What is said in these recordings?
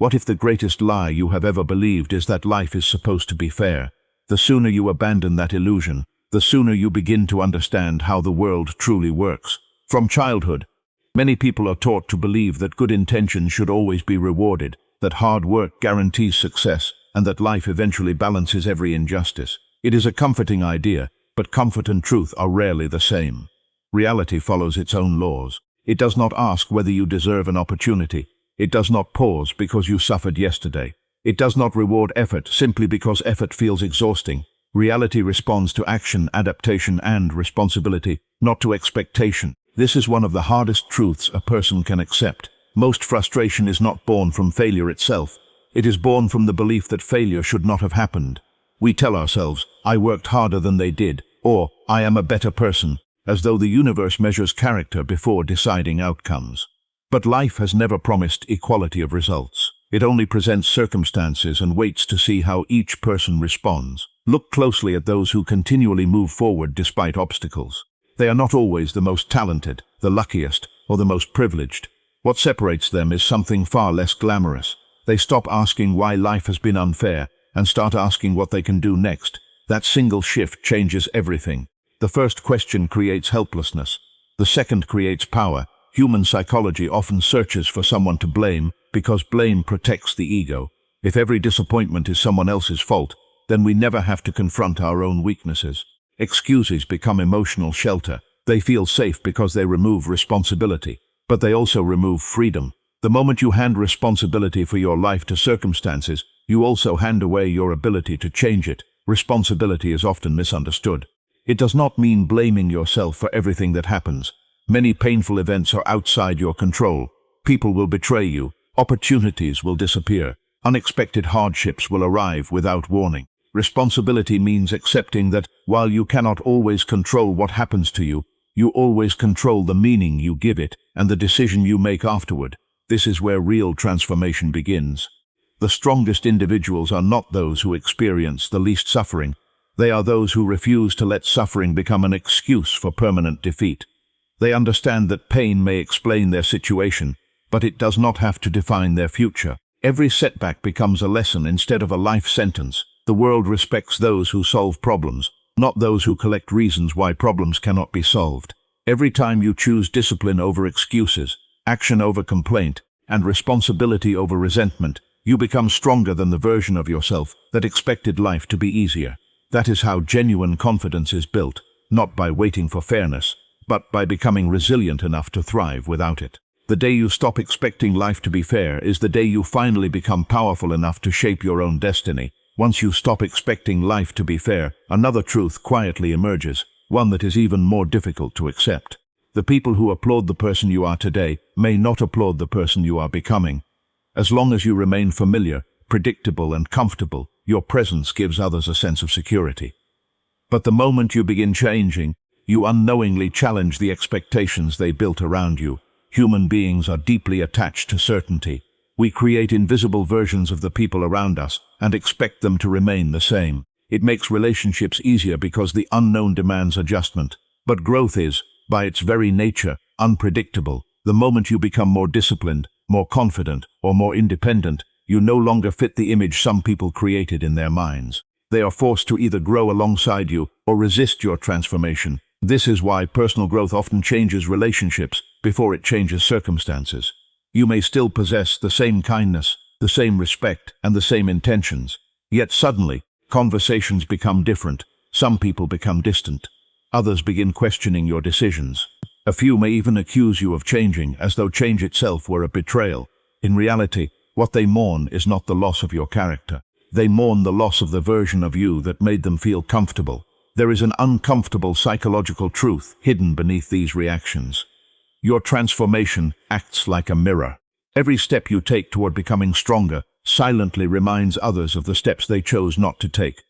What if the greatest lie you have ever believed is that life is supposed to be fair? The sooner you abandon that illusion, the sooner you begin to understand how the world truly works. From childhood, many people are taught to believe that good intentions should always be rewarded, that hard work guarantees success, and that life eventually balances every injustice. It is a comforting idea, but comfort and truth are rarely the same. Reality follows its own laws. It does not ask whether you deserve an opportunity. It does not pause because you suffered yesterday. It does not reward effort simply because effort feels exhausting. Reality responds to action, adaptation, and responsibility, not to expectation. This is one of the hardest truths a person can accept. Most frustration is not born from failure itself. It is born from the belief that failure should not have happened. We tell ourselves, "I worked harder than they did," or "I am a better person," as though the universe measures character before deciding outcomes. But life has never promised equality of results. It only presents circumstances and waits to see how each person responds. Look closely at those who continually move forward despite obstacles. They are not always the most talented, the luckiest, or the most privileged. What separates them is something far less glamorous. They stop asking why life has been unfair and start asking what they can do next. That single shift changes everything. The first question creates helplessness. The second creates power. Human psychology often searches for someone to blame because blame protects the ego. If every disappointment is someone else's fault, then we never have to confront our own weaknesses. Excuses become emotional shelter. They feel safe because they remove responsibility, but they also remove freedom. The moment you hand responsibility for your life to circumstances, you also hand away your ability to change it. Responsibility is often misunderstood. It does not mean blaming yourself for everything that happens. Many painful events are outside your control. People will betray you. Opportunities will disappear. Unexpected hardships will arrive without warning. Responsibility means accepting that while you cannot always control what happens to you, you always control the meaning you give it and the decision you make afterward. This is where real transformation begins. The strongest individuals are not those who experience the least suffering. They are those who refuse to let suffering become an excuse for permanent defeat. They understand that pain may explain their situation, but it does not have to define their future. Every setback becomes a lesson instead of a life sentence. The world respects those who solve problems, not those who collect reasons why problems cannot be solved. Every time you choose discipline over excuses, action over complaint, and responsibility over resentment, you become stronger than the version of yourself that expected life to be easier. That is how genuine confidence is built, not by waiting for fairness, but by becoming resilient enough to thrive without it. The day you stop expecting life to be fair is the day you finally become powerful enough to shape your own destiny. Once you stop expecting life to be fair, another truth quietly emerges, one that is even more difficult to accept. The people who applaud the person you are today may not applaud the person you are becoming. As long as you remain familiar, predictable, and comfortable, your presence gives others a sense of security. But the moment you begin changing, you unknowingly challenge the expectations they built around you. Human beings are deeply attached to certainty. We create invisible versions of the people around us and expect them to remain the same. It makes relationships easier because the unknown demands adjustment. But growth is, by its very nature, unpredictable. The moment you become more disciplined, more confident, or more independent, you no longer fit the image some people created in their minds. They are forced to either grow alongside you or resist your transformation. This is why personal growth often changes relationships before it changes circumstances. You may still possess the same kindness, the same respect, and the same intentions. Yet suddenly, conversations become different. Some people become distant. Others begin questioning your decisions. A few may even accuse you of changing, as though change itself were a betrayal. In reality, what they mourn is not the loss of your character. They mourn the loss of the version of you that made them feel comfortable. There is an uncomfortable psychological truth hidden beneath these reactions. Your transformation acts like a mirror. Every step you take toward becoming stronger silently reminds others of the steps they chose not to take.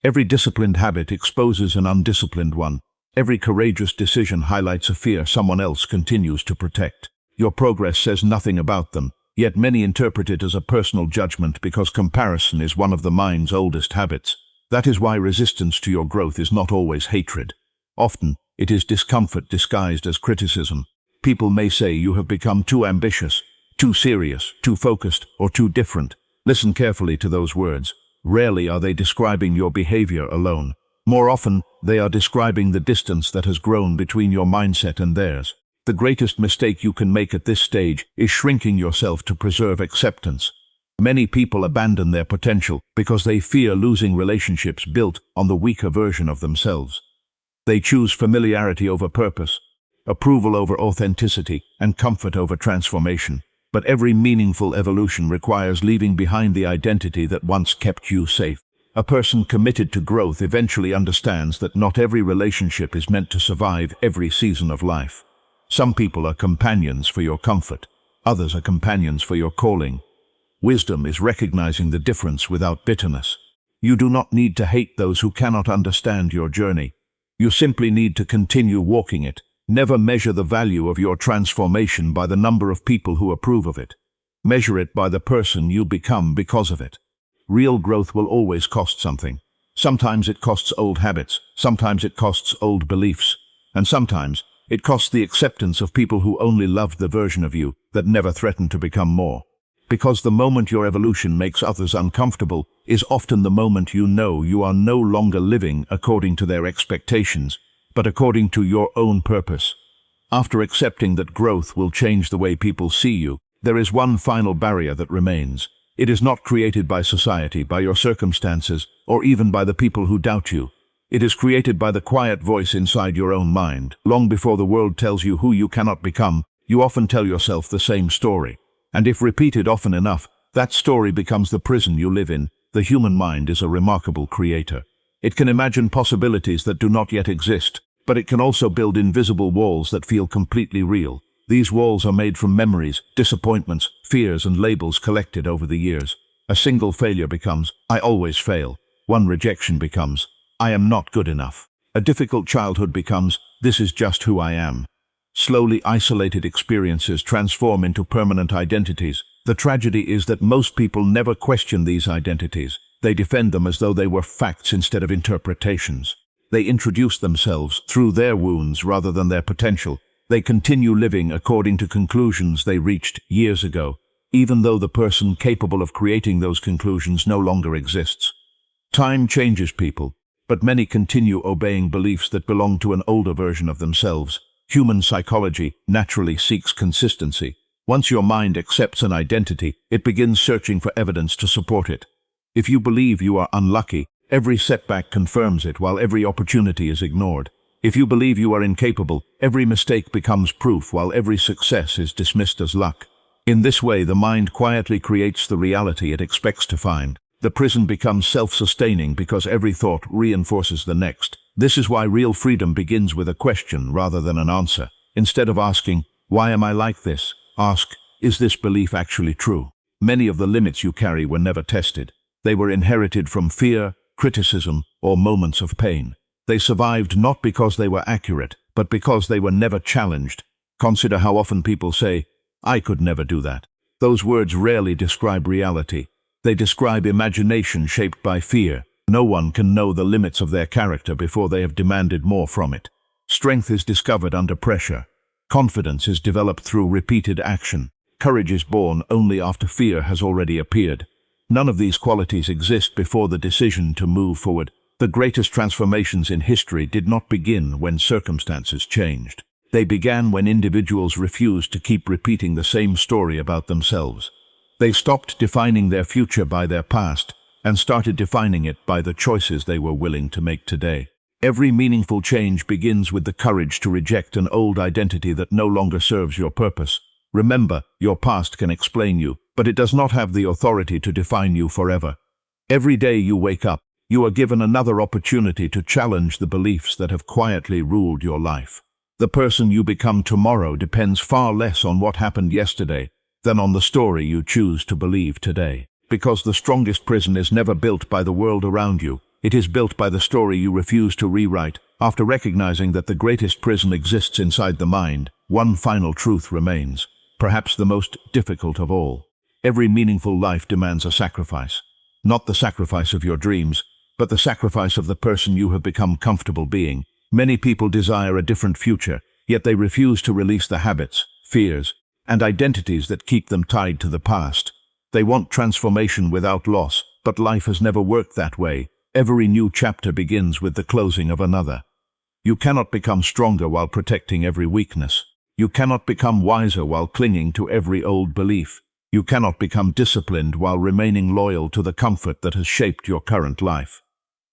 Every disciplined habit exposes an undisciplined one. Every courageous decision highlights a fear someone else continues to protect. Your progress says nothing about them, yet many interpret it as a personal judgment because comparison is one of the mind's oldest habits. That is why resistance to your growth is not always hatred. Often, it is discomfort disguised as criticism. People may say you have become too ambitious, too serious, too focused, or too different. Listen carefully to those words. Rarely are they describing your behavior alone. More often, they are describing the distance that has grown between your mindset and theirs. The greatest mistake you can make at this stage is shrinking yourself to preserve acceptance. Many people abandon their potential because they fear losing relationships built on the weaker version of themselves. They choose familiarity over purpose, approval over authenticity, and comfort over transformation. But every meaningful evolution requires leaving behind the identity that once kept you safe. A person committed to growth eventually understands that not every relationship is meant to survive every season of life. Some people are companions for your comfort. Others are companions for your calling. Wisdom is recognizing the difference without bitterness. You do not need to hate those who cannot understand your journey. You simply need to continue walking it. Never measure the value of your transformation by the number of people who approve of it. Measure it by the person you become because of it. Real growth will always cost something. Sometimes it costs old habits, sometimes it costs old beliefs, and sometimes it costs the acceptance of people who only loved the version of you that never threatened to become more. Because the moment your evolution makes others uncomfortable is often the moment you know you are no longer living according to their expectations, but according to your own purpose. After accepting that growth will change the way people see you, there is one final barrier that remains. It is not created by society, by your circumstances, or even by the people who doubt you. It is created by the quiet voice inside your own mind. Long before the world tells you who you cannot become, you often tell yourself the same story. And if repeated often enough, that story becomes the prison you live in. The human mind is a remarkable creator. It can imagine possibilities that do not yet exist, but it can also build invisible walls that feel completely real. These walls are made from memories, disappointments, fears, and labels collected over the years. A single failure becomes, "I always fail." One rejection becomes, "I am not good enough." A difficult childhood becomes, "This is just who I am." Slowly, isolated experiences transform into permanent identities. The tragedy is that most people never question these identities. They defend them as though they were facts instead of interpretations. They introduce themselves through their wounds rather than their potential. They continue living according to conclusions they reached years ago, even though the person capable of creating those conclusions no longer exists. Time changes people, but many continue obeying beliefs that belong to an older version of themselves. Human psychology naturally seeks consistency. Once your mind accepts an identity, it begins searching for evidence to support it. If you believe you are unlucky, every setback confirms it while every opportunity is ignored. If you believe you are incapable, every mistake becomes proof while every success is dismissed as luck. In this way, the mind quietly creates the reality it expects to find. The prison becomes self-sustaining because every thought reinforces the next. This is why real freedom begins with a question rather than an answer. Instead of asking, "Why am I like this?" ask, "Is this belief actually true?" Many of the limits you carry were never tested. They were inherited from fear, criticism, or moments of pain. They survived not because they were accurate, but because they were never challenged. Consider how often people say, "I could never do that." Those words rarely describe reality. They describe imagination shaped by fear. No one can know the limits of their character before they have demanded more from it. Strength is discovered under pressure. Confidence is developed through repeated action. Courage is born only after fear has already appeared. None of these qualities exist before the decision to move forward. The greatest transformations in history did not begin when circumstances changed. They began when individuals refused to keep repeating the same story about themselves. They stopped defining their future by their past and started defining it by the choices they were willing to make today. Every meaningful change begins with the courage to reject an old identity that no longer serves your purpose. Remember, your past can explain you, but it does not have the authority to define you forever. Every day you wake up, you are given another opportunity to challenge the beliefs that have quietly ruled your life. The person you become tomorrow depends far less on what happened yesterday than on the story you choose to believe today. Because the strongest prison is never built by the world around you. It is built by the story you refuse to rewrite. After recognizing that the greatest prison exists inside the mind, one final truth remains, perhaps the most difficult of all. Every meaningful life demands a sacrifice. Not the sacrifice of your dreams, but the sacrifice of the person you have become comfortable being. Many people desire a different future, yet they refuse to release the habits, fears, and identities that keep them tied to the past. They want transformation without loss, but life has never worked that way. Every new chapter begins with the closing of another. You cannot become stronger while protecting every weakness. You cannot become wiser while clinging to every old belief. You cannot become disciplined while remaining loyal to the comfort that has shaped your current life.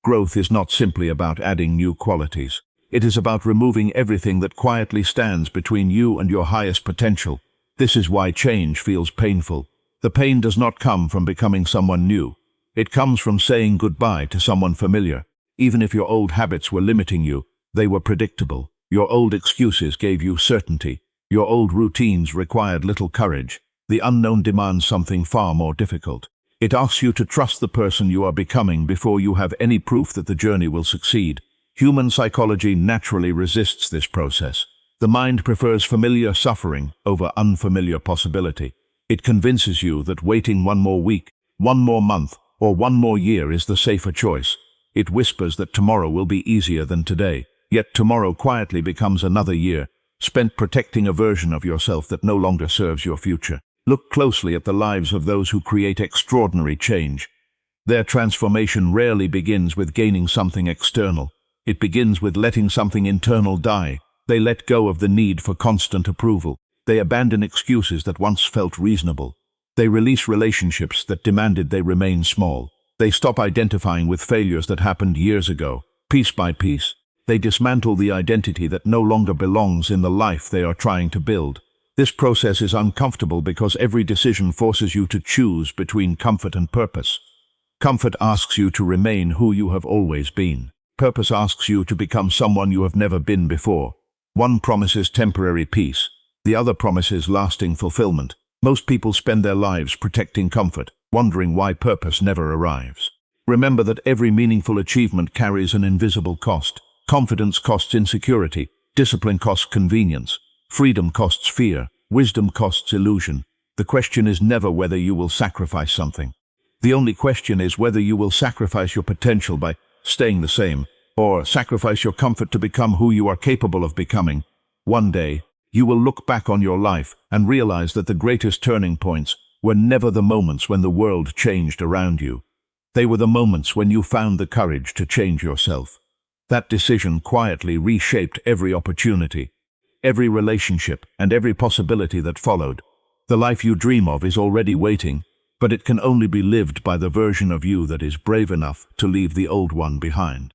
Growth is not simply about adding new qualities. It is about removing everything that quietly stands between you and your highest potential. This is why change feels painful. The pain does not come from becoming someone new. It comes from saying goodbye to someone familiar. Even if your old habits were limiting you, they were predictable. Your old excuses gave you certainty. Your old routines required little courage. The unknown demands something far more difficult. It asks you to trust the person you are becoming before you have any proof that the journey will succeed. Human psychology naturally resists this process. The mind prefers familiar suffering over unfamiliar possibility. It convinces you that waiting one more week, one more month, or one more year is the safer choice. It whispers that tomorrow will be easier than today, yet tomorrow quietly becomes another year, spent protecting a version of yourself that no longer serves your future. Look closely at the lives of those who create extraordinary change. Their transformation rarely begins with gaining something external. It begins with letting something internal die. They let go of the need for constant approval. They abandon excuses that once felt reasonable. They release relationships that demanded they remain small. They stop identifying with failures that happened years ago. Piece by piece, they dismantle the identity that no longer belongs in the life they are trying to build. This process is uncomfortable because every decision forces you to choose between comfort and purpose. Comfort asks you to remain who you have always been. Purpose asks you to become someone you have never been before. One promises temporary peace. The other promises lasting fulfillment. Most people spend their lives protecting comfort, wondering why purpose never arrives. Remember that every meaningful achievement carries an invisible cost. Confidence costs insecurity. Discipline costs convenience. Freedom costs fear. Wisdom costs illusion. The question is never whether you will sacrifice something. The only question is whether you will sacrifice your potential by staying the same, or sacrifice your comfort to become who you are capable of becoming. One day, you will look back on your life and realize that the greatest turning points were never the moments when the world changed around you. They were the moments when you found the courage to change yourself. That decision quietly reshaped every opportunity, every relationship, and every possibility that followed. The life you dream of is already waiting, but it can only be lived by the version of you that is brave enough to leave the old one behind.